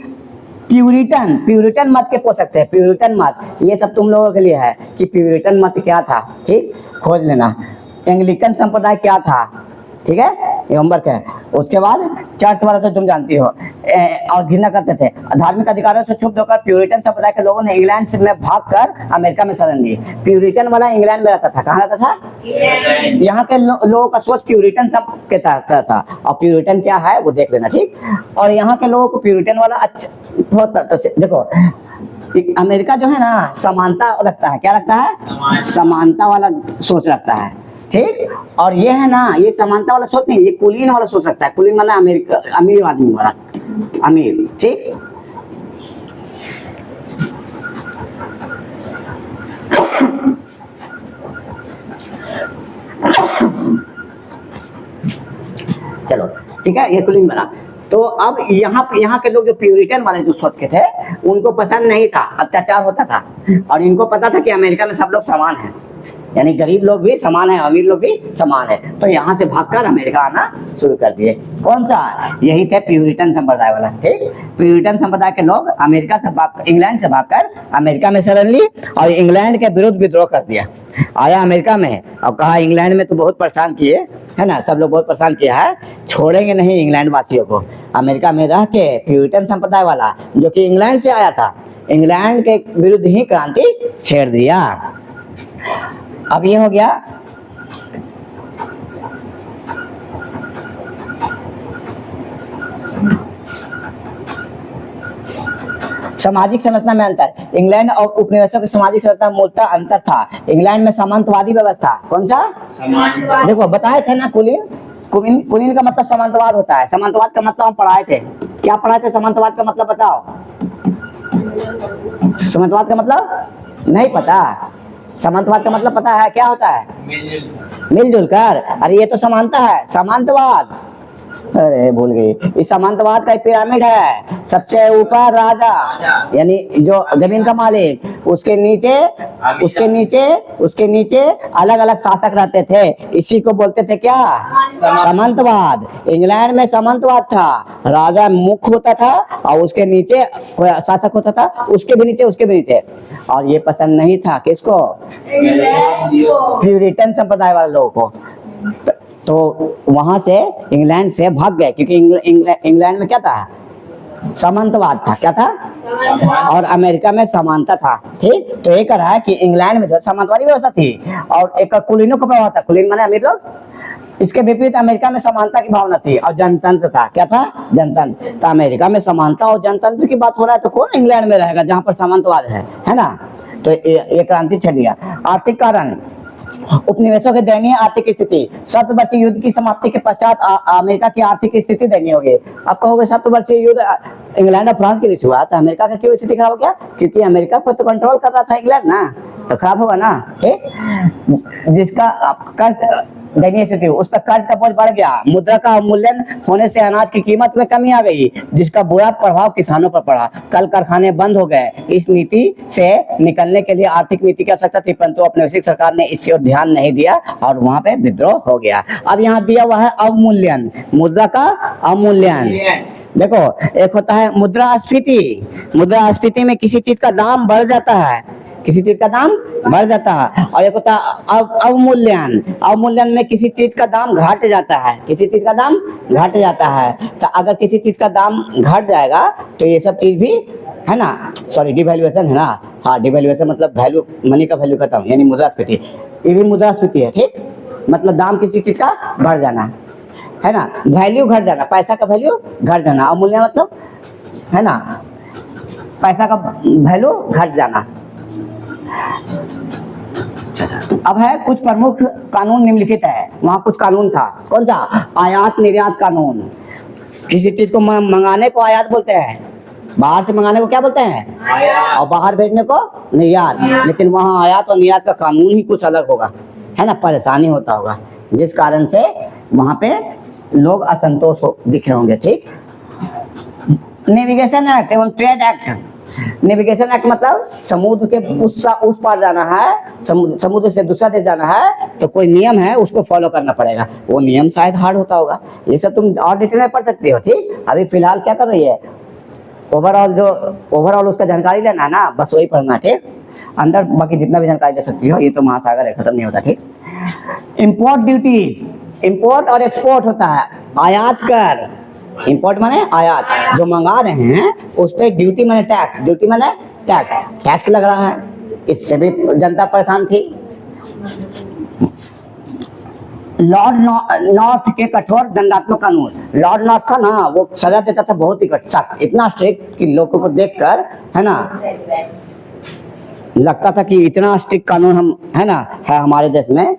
प्यूरिटन मत के पोषक थे। प्यूरिटन मत, ये सब तुम लोगों के लिए है कि प्यूरिटन मत क्या था। ठीक, खोज लेना। एंग्लिकन संप्रदाय क्या था, ठीक है, ये होमवर्क है। उसके बाद चर्च वाला तो तुम जानती हो, और घृणा करते थे। धार्मिक अधिकारों से क्षुब्ध होकर प्यूरिटन संप्रदाय के लोगों ने इंग्लैंड से में भागकर अमेरिका में शरण ली। प्यूरिटन वाला इंग्लैंड में रहता था। कहाँ रहता था? यहाँ के लोगों का सोच प्यूरिटन सब के तरह था, और प्यूरिटन क्या है वो देख लेना। ठीक, और यहाँ के लोगों को प्यूरिटन वाला अच्छा होता। तो देखो अमेरिका जो है ना, समानता रखता है। क्या रखता है? समानता वाला सोच रखता है। ठीक, और ये है ना, ये समानता वाला सोच नहीं, ये कुलीन वाला सोच रखता है। कुलीन माना अमेरिका, अमीर आदमी वाला, अमीर। ठीक, चलो ठीक है, ये कुलीन बना। तो अब यहाँ के लोग जो प्यूरिटन वाले जो सोच के थे, उनको पसंद नहीं था, अत्याचार होता था, और इनको पता था कि अमेरिका में सब लोग समान हैं, यानी गरीब लोग भी समान है, अमीर लोग भी समान है। तो यहाँ से भागकर अमेरिका आना शुरू कर दिए। कौन सा? यही थे प्यूरिटन संप्रदाय वाला। ठीक, प्यूरिटन संप्रदाय के लोग अमेरिका से इंग्लैंड से भागकर अमेरिका में शरण ली, और इंग्लैंड के विरुद्ध विद्रोह कर दिया। आया अमेरिका में, और कहा इंग्लैंड में तो बहुत परेशान किए, है ना, सब लोग बहुत परेशान किया है, छोड़ेंगे नहीं इंग्लैंड वासियों को। अमेरिका में रह के प्यूरिटन संप्रदाय वाला, जो कि इंग्लैंड से आया था, इंग्लैंड के विरुद्ध ही क्रांति छेड़ दिया। अब ये हो गया सामाजिक संरचना में अंतर, इंग्लैंड और उपनिवेशों की सामाजिक संरचना में मूलतः अंतर था। इंग्लैंड में सामंतवादी व्यवस्था, कौन सा? देखो बताए थे ना कुलीन, कुलीन का मतलब सामंतवाद होता है। सामंतवाद का मतलब हम पढ़ाए थे, क्या पढ़ाए थे? सामंतवाद का मतलब बताओ। सामंतवाद का मतलब नहीं पता? सामंतवाद का मतलब पता है क्या होता है? मिलजुल कर। अरे ये तो समानता है, सामंतवाद। अरे भूल गई। इस सामंतवाद का एक पिरामिड है, सबसे ऊपर राजा यानी जो जमीन का मालिक, उसके नीचे अलग अलग शासक रहते थे। इसी को बोलते थे क्या? सामंतवाद। इंग्लैंड में सामंतवाद था, राजा मुख्य होता था और उसके नीचे कोई शासक होता था, उसके भी नीचे। और ये पसंद नहीं था किसको? प्यूरिटन संप्रदाय वाले लोगों को। तो वहां से इंग्लैंड से भाग गए, क्योंकि इंग्लैंड में क्या था? सामंतवाद था। क्या था? और अमेरिका में समानता था। ठीक, तो ये कह रहा है कि इंग्लैंड में जो सामंतवादी व्यवस्था थी और एक कुलीनों का प्रभाव था। कुलीन माने अमीर लोग। इसके विपरीत अमेरिका में समानता की भावना थी और जनतंत्र था। क्या था? जनतंत्र। तो अमेरिका में समानता और जनतंत्र की बात हो रहा है तो कौन इंग्लैंड में रहेगा जहां पर सामंतवाद है ना? तो ये क्रांति छड़ गया। आर्थिक कारण, उपनिवेशों की दयनीय आर्थिक स्थिति। 7 वर्षीय युद्ध की समाप्ति के पश्चात अमेरिका की आर्थिक स्थिति दयनीय हो गई। आप कहोगे 7 वर्षीय युद्ध इंग्लैंड और फ्रांस के बीच हुआ, तो अमेरिका का क्यों स्थिति खराब हो गया? क्योंकि अमेरिका पर तो कंट्रोल कर रहा था इंग्लैंड ना, तो खराब होगा ना। ठीक, जिसका कर्ज दयनीय स्थिति, उस पर कर्ज का बोझ बढ़ गया। मुद्रा का अवमूल्यन होने से अनाज की कीमत में कमी आ गई, जिसका बुरा प्रभाव किसानों पर पड़ा। कल कारखाने बंद हो गए। इस नीति से निकलने के लिए आर्थिक नीति की आवश्यकता थी, परंतु औपनिवेशिक सरकार ने इसकी ओर ध्यान नहीं दिया और वहां पे विद्रोह हो गया। अब यहाँ दिया हुआ है अवमूल्यन, मुद्रा का अवमूल्यन। देखो, एक होता है मुद्रास्फीति। मुद्रास्फीति में किसी चीज का दाम बढ़ जाता है, किसी चीज का दाम बढ़ जाता है। और एक होता है अवमूल्यन। अवमूल्यन में किसी चीज का दाम घट जाता है, किसी चीज का दाम घट जाता है। तो अगर किसी चीज का दाम घट जाएगा तो ये सब चीज भी है ना, सॉरी डिवैल्यूएशन है ना। हाँ, डिवैल्यूएशन मतलब वैल्यू, मनी का वैल्यू खत्म, यानी मुद्रास्फीति। ये भी मुद्रास्फीति है। ठीक, मतलब दाम किसी चीज का बढ़ जाना है ना, वैल्यू घट जाना, पैसा का वैल्यू घट जाना। अवमूल्यन मतलब है ना, पैसा का वैल्यू घट जाना। अब है कुछ प्रमुख कानून निम्नलिखित है। वहां कुछ कानून था, कौन सा? आयात निर्यात कानून। किसी चीज को मंगाने को आयात बोलते हैं, बाहर से मंगाने को क्या बोलते हैं? आयात। और बाहर भेजने को निर्यात। लेकिन वहां आयात और निर्यात का कानून ही कुछ अलग होगा, है ना, परेशानी होता होगा, जिस कारण से वहां पे लोग असंतोष दिखे होंगे। ठीक, नेविगेशन एक्ट एवं ट्रेड एक्ट। नेविगेशन एक्ट मतलब समुद्र के उस पार जाना है, समुद्र से दूसरा देश जाना है तो कोई नियम है उसको फॉलो करना पड़ेगा। वो नियम शायद हार्ड होता होगा, ये सब तुम और डिटेल में पढ़ सकते हो। ठीक, अभी फिलहाल क्या कर रही है, ओवरऑल उसका जानकारी लेना है ना, बस वही पढ़ना। ठीक, अंदर बाकी जितना भी जानकारी ले सकती हो, ये तो महासागर है, खत्म नहीं होता। ठीक, इंपोर्ट ड्यूटीज, इंपोर्ट और एक्सपोर्ट होता है। आयात कर, इंपोर्ट माने आयात, जो मंगा रहे हैं उस पर ड्यूटी माने टैक्स, ड्यूटी माने टैक्स, टैक्स लग रहा है। इससे भी जनता परेशान थी। लॉर्ड नॉर्थ के कठोर दंडात्मक कानून। लॉर्ड नॉर्थ था ना, वो सजा देता था बहुत ही सख्त, इतना स्ट्रिक्ट कि लोगों को देखकर है ना लगता था कि इतना स्ट्रिक्ट कानून हम है ना है हमारे देश में।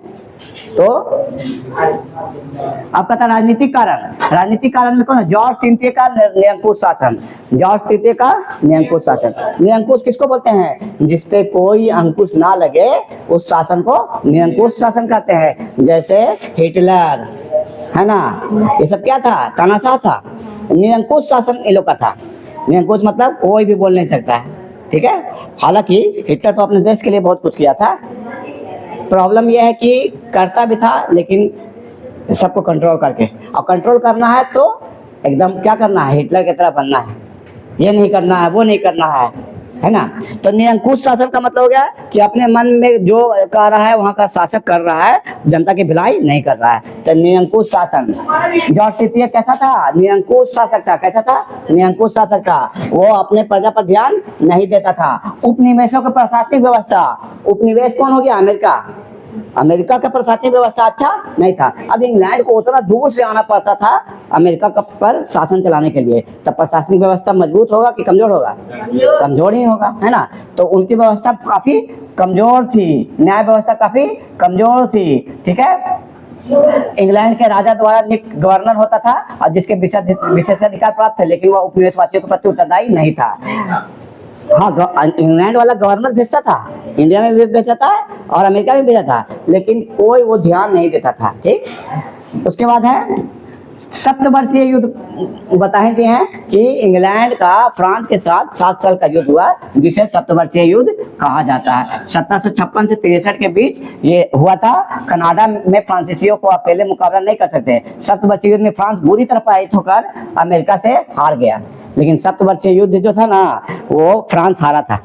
तो आपका था राजनीतिक कारण। राजनीतिक कारण में कौन है? जॉर्ज तृतीय का निरंकुश शासन। जॉर्ज तृतीय का निरंकुश शासन। निरंकुश किसको बोलते हैं? जिसपे कोई अंकुश ना लगे उस शासन को निरंकुश शासन कहते हैं। जैसे हिटलर है ना, ये सब क्या था? तानाशाह था। निरंकुश शासन इन लोग का था। निरंकुश मतलब कोई भी बोल नहीं सकता है। ठीक है, हालांकि हिटलर तो अपने देश के लिए बहुत कुछ किया था। प्रॉब्लम यह है कि करता भी था लेकिन सबको कंट्रोल करके, और कंट्रोल करना है तो एकदम क्या करना है, हिटलर की तरह बनना है, ये नहीं करना है, वो नहीं करना है ना। तो निरंकुश शासन का मतलब हो गया कि अपने मन में जो कह रहा है वहाँ का शासक कर रहा है, जनता की भलाई नहीं कर रहा है। तो निरंकुश शासन। जॉर्ज तृतीय कैसा था? निरंकुश शासक था। कैसा था? निरंकुश शासक था। वो अपने प्रजा पर ध्यान नहीं देता था। उपनिवेशों की प्रशासनिक व्यवस्था। उपनिवेश कौन हो गया? अमेरिका। अमेरिका का प्रशासनिक व्यवस्था अच्छा नहीं था। अब इंग्लैंड को उतना दूर से आना पड़ता था अमेरिका का पर शासन चलाने के लिए, तब प्रशासनिक व्यवस्था मजबूत होगा कि कमजोर होगा? कमजोर ही होगा, है ना। तो उनकी व्यवस्था काफी कमजोर थी, न्याय व्यवस्था काफी कमजोर थी, ठीक है। इंग्लैंड के राजा द्वारा नियुक्त गवर्नर होता था और जिसके विशेषाधिकार प्राप्त थे, लेकिन वह उपनिवेशवासियों के प्रति उत्तरदायी नहीं था। हाँ, इंग्लैंड वाला गवर्नर भेजता था, इंडिया में भी भेजता था और अमेरिका में भेजा था, लेकिन कोई वो ध्यान नहीं देता था, ठीक। उसके बाद है सप्तवर्षीय युद्ध। बताते हैं कि इंग्लैंड का फ्रांस के साथ 7 साल का युद्ध हुआ, जिसे सप्तवर्षीय युद्ध कहा जाता है। 1756 से 63 के बीच ये हुआ था। कनाडा में फ्रांसीसियों को अकेले मुकाबला नहीं कर सकते। सप्तवर्षीय युद्ध में फ्रांस बुरी तरह पराजित होकर अमेरिका से हार गया, लेकिन सप्तवर्षीय युद्ध जो था ना, वो फ्रांस हारा था।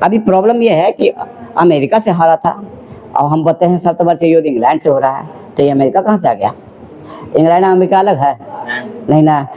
अभी प्रॉब्लम ये है कि अमेरिका से हारा था, और हम बताते हैं सप्तवर्षीय युद्ध इंग्लैंड से हो रहा है, तो ये अमेरिका कहाँ से आ गया? इंग्लैंड अमेरिका अलग है नहीं ना।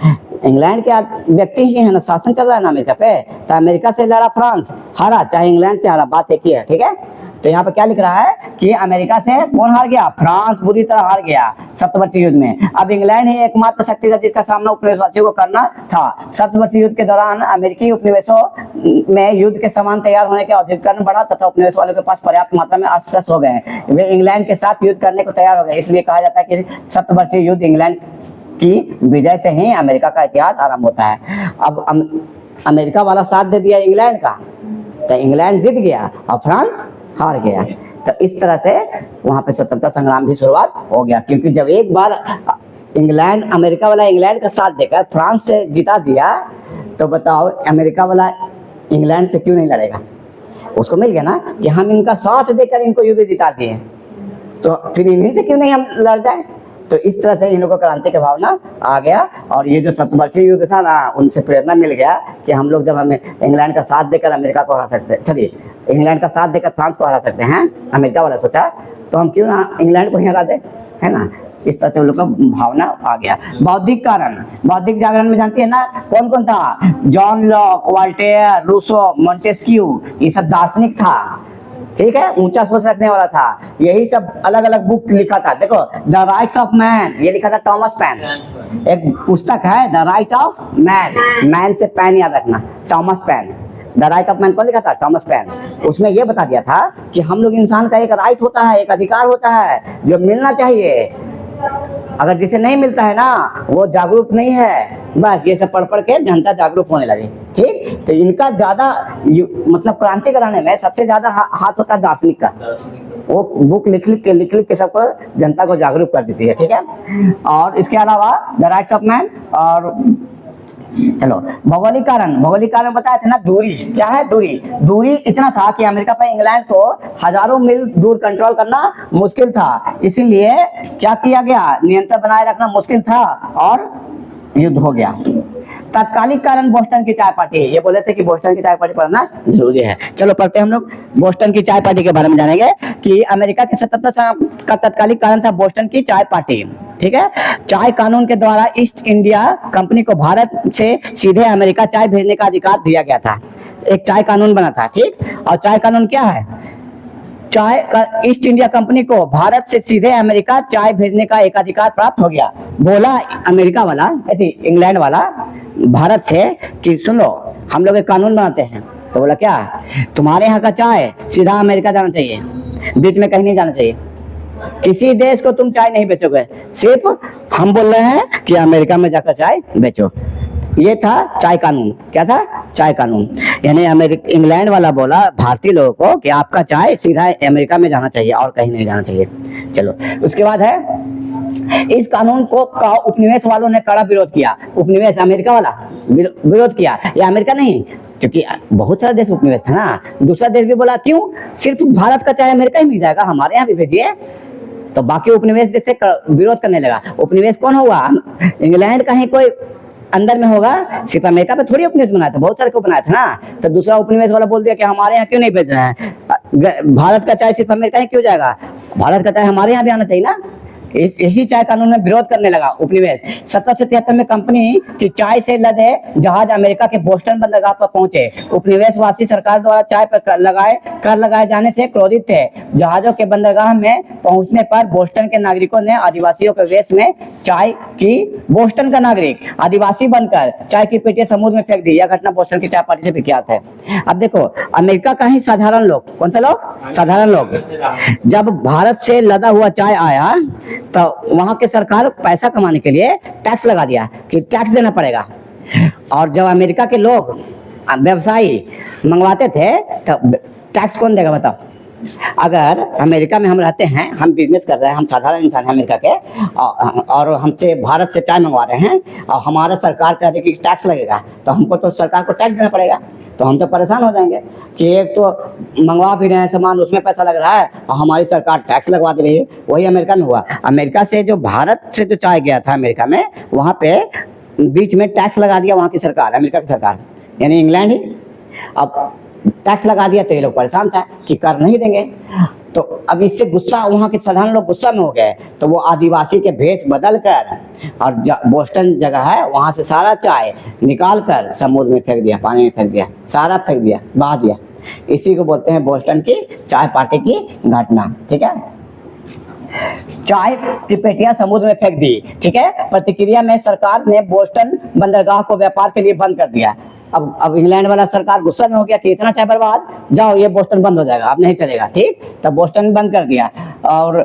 इंग्लैंड के व्यक्ति ही है ना, शासन चल रहा है ना अमेरिका पे। तो अमेरिका से लड़ा फ्रांस, हारा, चाहे इंग्लैंड से हारा, बात एक ही है, ठीक है। तो यहाँ पे क्या लिख रहा है कि अमेरिका से कौन हार गया? फ्रांस बुरी तरह हार गया सप्तवर्षीय युद्ध में। अब इंग्लैंड ही एकमात्र शक्ति था जिसका सामना उपनिवेशवासियों को करना था। सप्तवर्षीय युद्ध के दौरान अमेरिकी उपनिवेशों में युद्ध के सामान तैयार होने के औद्योगिकरण बढ़ा तथा उपनिवेश वालों के पास पर्याप्त मात्रा में अस्त्र हो गए। वे इंग्लैंड के साथ युद्ध करने को तैयार हो गए। इसलिए कहा जाता है कि सप्तवर्षीय युद्ध इंग्लैंड की विजय से ही अमेरिका का इतिहास आरंभ होता है। अब अमेरिका वाला साथ दे दिया इंग्लैंड का, तो इंग्लैंड जीत गया और फ्रांस हार गया। तो इस तरह से वहां पे स्वतंत्रता संग्राम की शुरुआत हो गया, क्योंकि जब एक बार इंग्लैंड, अमेरिका वाला इंग्लैंड का साथ देकर फ्रांस से जिता दिया, तो बताओ अमेरिका वाला इंग्लैंड से क्यों नहीं लड़ेगा? उसको मिल गया ना कि हम इनका साथ देकर इनको युद्ध जिता दिए, तो फिर इन्हीं से क्यों नहीं हम लड़ जाए? तो इस तरह से इन लोगों को क्रांति की भावना आ गया। और ये जो सप्तवर्षीय युद्ध था ना, उनसे प्रेरणा मिल गया कि हम लोग जब हमें इंग्लैंड का साथ देकर अमेरिका को हरा सकते हैं, चलिए इंग्लैंड का साथ देकर फ्रांस को हरा सकते हैं, अमेरिका वाला सोचा, तो हम क्यों ना इंग्लैंड को ही हरा दे, है ना। इस तरह से उन लोग का भावना आ गया। बौद्धिक कारण, बौद्धिक जागरण में जानती है ना कौन कौन था? John Locke, Voltaire, Rousseau, Montesquieu, ये सब दार्शनिक था, ठीक है, ऊंचा सोच रखने वाला था। यही सब अलग अलग बुक लिखा था। देखो, द राइट्स ऑफ मैन, ये लिखा था टॉमस पेन। एक पुस्तक है the Right of Man, man से पेन याद रखना, Thomas Paine. The Right of Man कौन लिखा था? Thomas Paine. उसमें यह बता दिया था कि हम लोग, इंसान का एक राइट होता है, एक अधिकार होता है जो मिलना चाहिए। अगर जिसे नहीं मिलता है ना, वो जागरूक नहीं है। बस ये सब पढ़ पढ़ के जनता जागरूक होने लगी, ठीक। तो इनका ज्यादा मतलब क्रांति कराने में सबसे ज्यादा हाथ होता है दार्शनिक का। वो बुक लिख लिख के सबको, जनता को जागरूक कर देती है, ठीक है। और इसके अलावा द राइट्स ऑफ मैन। और चलो भौगोलिक कारण, भौगोलिक कारण बताया था ना, दूरी। क्या है? दूरी। दूरी इतना था कि अमेरिका पर इंग्लैंड को हजारों मील दूर कंट्रोल करना मुश्किल था, इसीलिए क्या किया गया? नियंत्रण बनाए रखना मुश्किल था और युद्ध हो गया। तात्कालिक कारण बोस्टन की चाय पार्टी। ये बोले थे कि बोस्टन की चाय पार्टी पढ़ना जरूरी है। चलो पढ़ते हैं हम लोग। बोस्टन की चाय पार्टी के बारे में जानेंगे कि अमेरिका की स्वतंत्रता का तात्कालिक कारण था बोस्टन की चाय पार्टी, ठीक है। चाय कानून के द्वारा ईस्ट इंडिया कंपनी को भारत से सीधे अमेरिका चाय भेजने का अधिकार दिया गया था। एक चाय कानून बना था, ठीक। और चाय कानून क्या है? चाय का ईस्ट इंडिया कंपनी को भारत से सीधे अमेरिका चाय भेजने का एक अधिकार प्राप्त हो गया। बोला अमेरिका वाला, इंग्लैंड वाला भारत से कि सुनो, हम लोग एक कानून बनाते हैं। तो बोला क्या? तुम्हारे यहाँ का चाय सीधा अमेरिका जाना चाहिए, बीच में कहीं नहीं जाना चाहिए। किसी देश को तुम चाय नहीं बेचोगे, सिर्फ हम बोल रहे हैं कि अमेरिका में जाकर चाय बेचो। ये था चाय कानून। क्या था? चाय कानून। यानी इंग्लैंड वाला बोला भारतीय लोगों को कि आपका चाय सीधा अमेरिका में जाना चाहिए और कहीं नहीं जाना चाहिए। चलो उसके बाद है, इस कानून को का उपनिवेश वालों ने कड़ा विरोध किया। उपनिवेश अमेरिका वाला विरोध किया, या अमेरिका नहीं, क्योंकि बहुत सारा देश उपनिवेश था ना। दूसरा देश भी बोला क्यों सिर्फ भारत का चाय अमेरिका ही मिल जाएगा, हमारे यहाँ भी भेजिए। तो बाकी उपनिवेश देश से विरोध करने लगा। उपनिवेश कौन हुआ? इंग्लैंड का ही कोई अंदर में होगा, सिर्फ अमेरिका पे थोड़ी उपनिवेश बनाया था, बहुत सारे को बनाया था ना। तो दूसरा उपनिवेश वाला बोल दिया कि हमारे यहाँ क्यों नहीं भेज रहे हैं, भारत का चाय सिर्फ अमेरिका ही क्यों जाएगा, भारत का चाय हमारे यहाँ भी आना चाहिए ना। इसी चाय कानून में विरोध करने लगा उपनिवेश। 1773 में कंपनी की चाय से लदे जहाज अमेरिका के बोस्टन बंदरगाह पर पहुंचे। उपनिवेशवासी सरकार द्वारा चाय पर कर लगाए जाने से क्रोधित थे। जहाजों के बंदरगाह में पहुंचने पर बोस्टन के नागरिकों ने आदिवासियों के वेश में चाय की बोस्टन का नागरिक आदिवासी बनकर चाय की पेटियां समुद्र में फेंक दी। यह घटना बोस्टन की चाय पार्टी से विख्यात है। अब देखो, अमेरिका का ही साधारण लोग, कौन सा लोग? साधारण लोग, जब भारत से लदा हुआ चाय आया तो वहां की सरकार पैसा कमाने के लिए टैक्स लगा दिया कि टैक्स देना पड़ेगा। और जब अमेरिका के लोग व्यवसायी मंगवाते थे तो टैक्स कौन देगा बताओ? अगर अमेरिका में हम रहते हैं, हम बिजनेस कर रहे हैं, हम साधारण इंसान हैं अमेरिका के, और हमसे भारत से चाय मंगवा रहे हैं और हमारा सरकार कह दे कि टैक्स लगेगा, तो हमको तो सरकार को टैक्स देना पड़ेगा। तो हम तो परेशान हो जाएंगे कि एक तो मंगवा भी रहे हैं सामान, उसमें पैसा लग रहा है और हमारी सरकार टैक्स लगवा दे रही है। वही अमेरिका में हुआ। अमेरिका से जो भारत से जो चाय गया था अमेरिका में, वहाँ पे बीच में टैक्स लगा दिया वहाँ की सरकार, अमेरिका की सरकार, यानी इंग्लैंड ही। अब टैक्स लगा दिया तो ये लोग परेशान था कि कर नहीं देंगे। तो अब इससे गुस्सा, वहाँ के साधारण लोग गुस्सा में हो गए, तो वो आदिवासी के भेष बदल कर और बोस्टन जगह है वहाँ से सारा चाय निकाल कर समुद्र में फेंक दिया, पानी में फेंक दिया, सारा फेंक दिया, बहा दिया। इसी को बोलते हैं बोस्टन की चाय पार्टी की घटना। ठीक है, चाय की पेटियां समुद्र में फेंक दी। ठीक है, प्रतिक्रिया में सरकार ने बोस्टन बंदरगाह को व्यापार के लिए बंद कर दिया। अब इंग्लैंड वाला सरकार गुस्सा में हो गया कि इतना चाय बर्बाद, जाओ ये बोस्टन बंद हो जाएगा, अब नहीं चलेगा। ठीक, तब बोस्टन बंद कर दिया और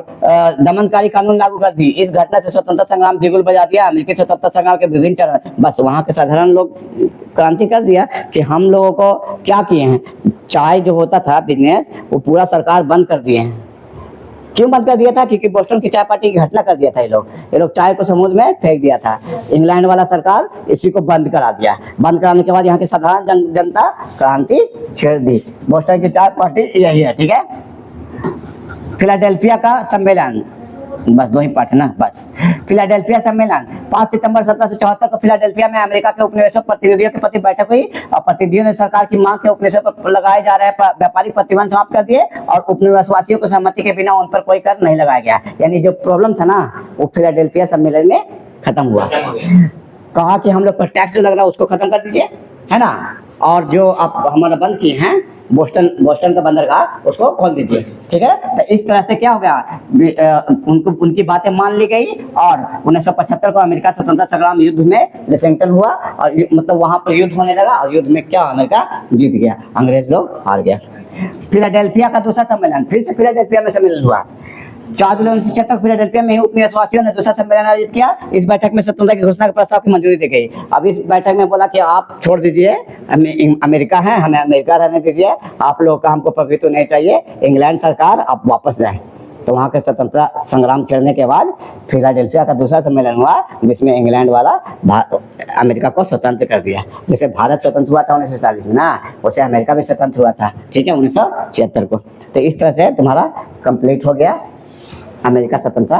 दमनकारी कानून लागू कर दी। इस घटना से स्वतंत्रता संग्राम बिगुल बजा दिया। अमेरिकी स्वतंत्रता संग्राम के विभिन्न चरण, बस वहाँ के साधारण लोग क्रांति कर दिया कि हम लोगों को क्या किए हैं, चाय जो होता था बिजनेस, वो पूरा सरकार बंद कर दिए हैं। क्यों बंद कर दिया था? क्योंकि बोस्टन की चाय पार्टी की घटना कर दिया था ये लोग चाय को समुद्र में फेंक दिया था। इंग्लैंड वाला सरकार इसी को बंद करा दिया। बंद कराने के बाद यहाँ की साधारण जनता क्रांति छेड़ दी। बोस्टन की चाय पार्टी यही है। ठीक है, फिलाडेल्फिया का सम्मेलन, बस दो ही पार्ट है ना, बस। फिलाडेल्फिया सम्मेलन 5 सितंबर 1774 को फिलाडेल्फिया में अमेरिका के उपनिवेशों प्रतिनिधियों के प्रति बैठक हुई और प्रतिनिधियों ने सरकार की मांग के उपनिवेशों पर लगाए जा रहे व्यापारिक प्रतिबंध समाप्त कर दिए और उपनिवेशवासियों को सहमति के बिना उन पर कोई कर नहीं लगाया गया। यानी जो प्रॉब्लम था ना, वो फिलाडेल्फिया सम्मेलन में खत्म हुआ। कहा कि हम लोग पर टैक्स जो लग रहा है उसको खत्म कर दीजिए, है ना, और जो आप हमारा बंद किए हैं बोस्टन का बंदरगाह, उसको खोल दीजिए। ठीक है, तो इस तरह से क्या हो गया, उनकी बातें मान ली गई और 1975 को अमेरिका स्वतंत्रता संग्राम युद्ध में लेक्सिंगटन हुआ और मतलब वहां पर युद्ध होने लगा और युद्ध में क्या अमेरिका जीत गया, अंग्रेज लोग हार गया। फिलाडेल्फिया का दूसरा सम्मेलन, फिर से फिलाडेल्फिया में सम्मेलन हुआ। 4 जुलाई 1976 फिलाडेल्फिया में उपनिवेशवासियों ने दूसरा सम्मेलन आयोजित किया। इस बैठक में स्वतंत्रता की घोषणा के प्रस्ताव की मंजूरी दी गई। अब इस बैठक में बोला कि आप छोड़ दीजिए, अमेरिका है, हमें अमेरिका रहने दीजिए, आप लोगों का हमको प्रभुत्व नहीं चाहिए, इंग्लैंड सरकार आप वापस जाएं। तो वहाँ के स्वतंत्रता संग्राम छिड़ने के बाद फिलाडेल्फिया का दूसरा सम्मेलन हुआ, जिसमें इंग्लैंड वाला अमेरिका को स्वतंत्र कर दिया। जैसे भारत स्वतंत्र हुआ था 1947 में ना, वैसे अमेरिका भी स्वतंत्र हुआ था। ठीक है, 1976 को। तो इस तरह से तुम्हारा कंप्लीट हो गया अमेरिका स्वतंत्रता